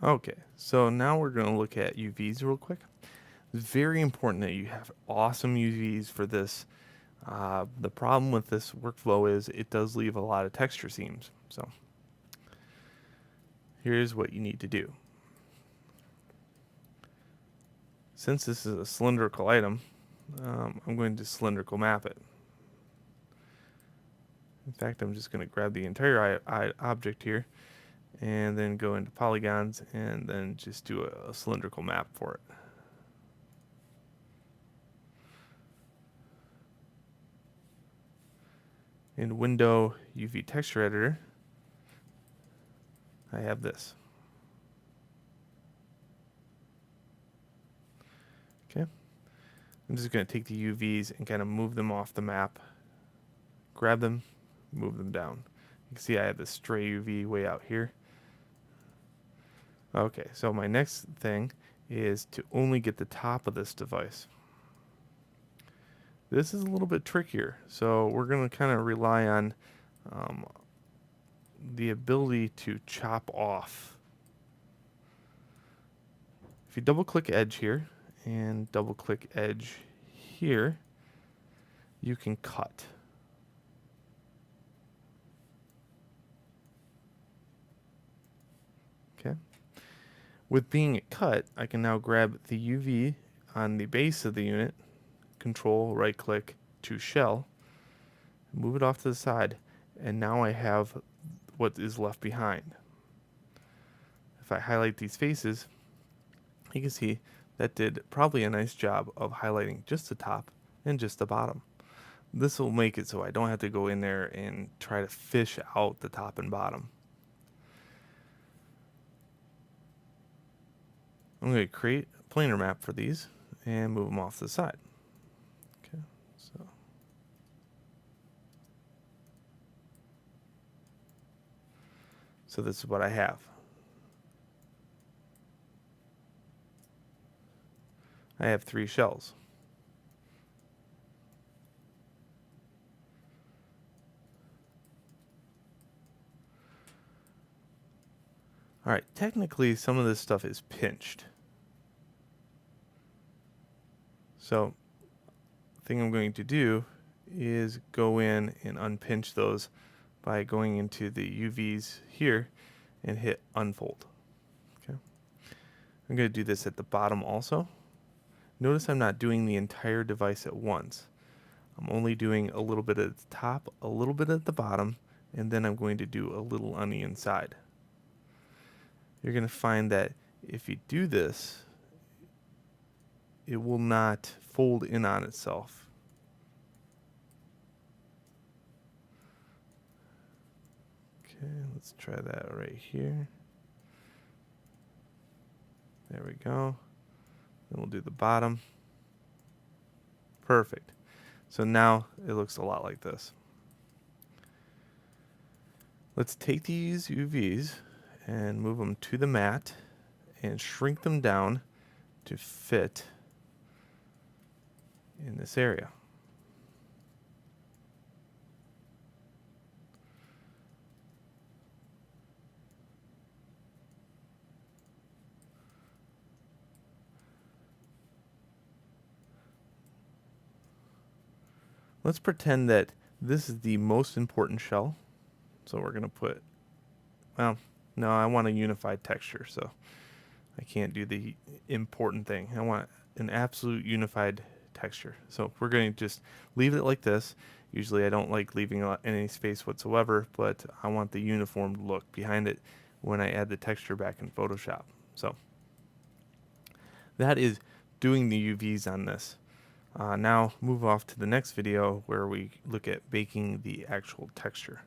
Okay, so now we're going to look at UVs real quick. It's very important that you have awesome UVs for this. The problem with this workflow is it does leave a lot of texture seams. So here's what you need to do. Since this is a cylindrical item, I'm going to cylindrical map it. In fact, I'm just going to grab the entire object here and then go into polygons and then just do a cylindrical map for it. In Window UV Texture Editor, I have this. Okay, I'm just going to take the UVs and kind of move them off the map, grab them, move them down. You can see I have this stray UV way out here. Okay, so my next thing is to only get the top of this device. This is a little bit trickier, so we're going to kind of rely on the ability to chop off. If you double click edge here and double click edge here, you can cut. Okay. With being cut, I can now grab the UV on the base of the unit, control right click to shell, move it off to the side, and now I have what is left behind. If I highlight these faces, you can see that did probably a nice job of highlighting just the top and just the bottom. This will make it so I don't have to go in there and try to fish out the top and bottom. I'm going to create a planar map for these and move them off to the side. Okay, so this is what I have. I have 3 shells. Alright, technically some of this stuff is pinched. So the thing I'm going to do is go in and unpinch those by going into the UVs here and hit unfold. Okay. I'm going to do this at the bottom also. Notice I'm not doing the entire device at once. I'm only doing a little bit at the top, a little bit at the bottom, and then I'm going to do a little on the inside. You're going to find that if you do this, it will not fold in on itself. Okay, let's try that right here. There we go. Then we'll do the bottom. Perfect. So now it looks a lot like this. Let's take these UVs and move them to the mat and shrink them down to fit in this area. Let's pretend that this is the most important shell. So we're going to put, well, no, I want a unified texture, so I can't do the important thing. I want an absolute unified texture. So we're going to just leave it like this. Usually I don't like leaving any space whatsoever, but I want the uniform look behind it when I add the texture back in Photoshop. So that is doing the UVs on this. Now move off to the next video where we look at baking the actual texture.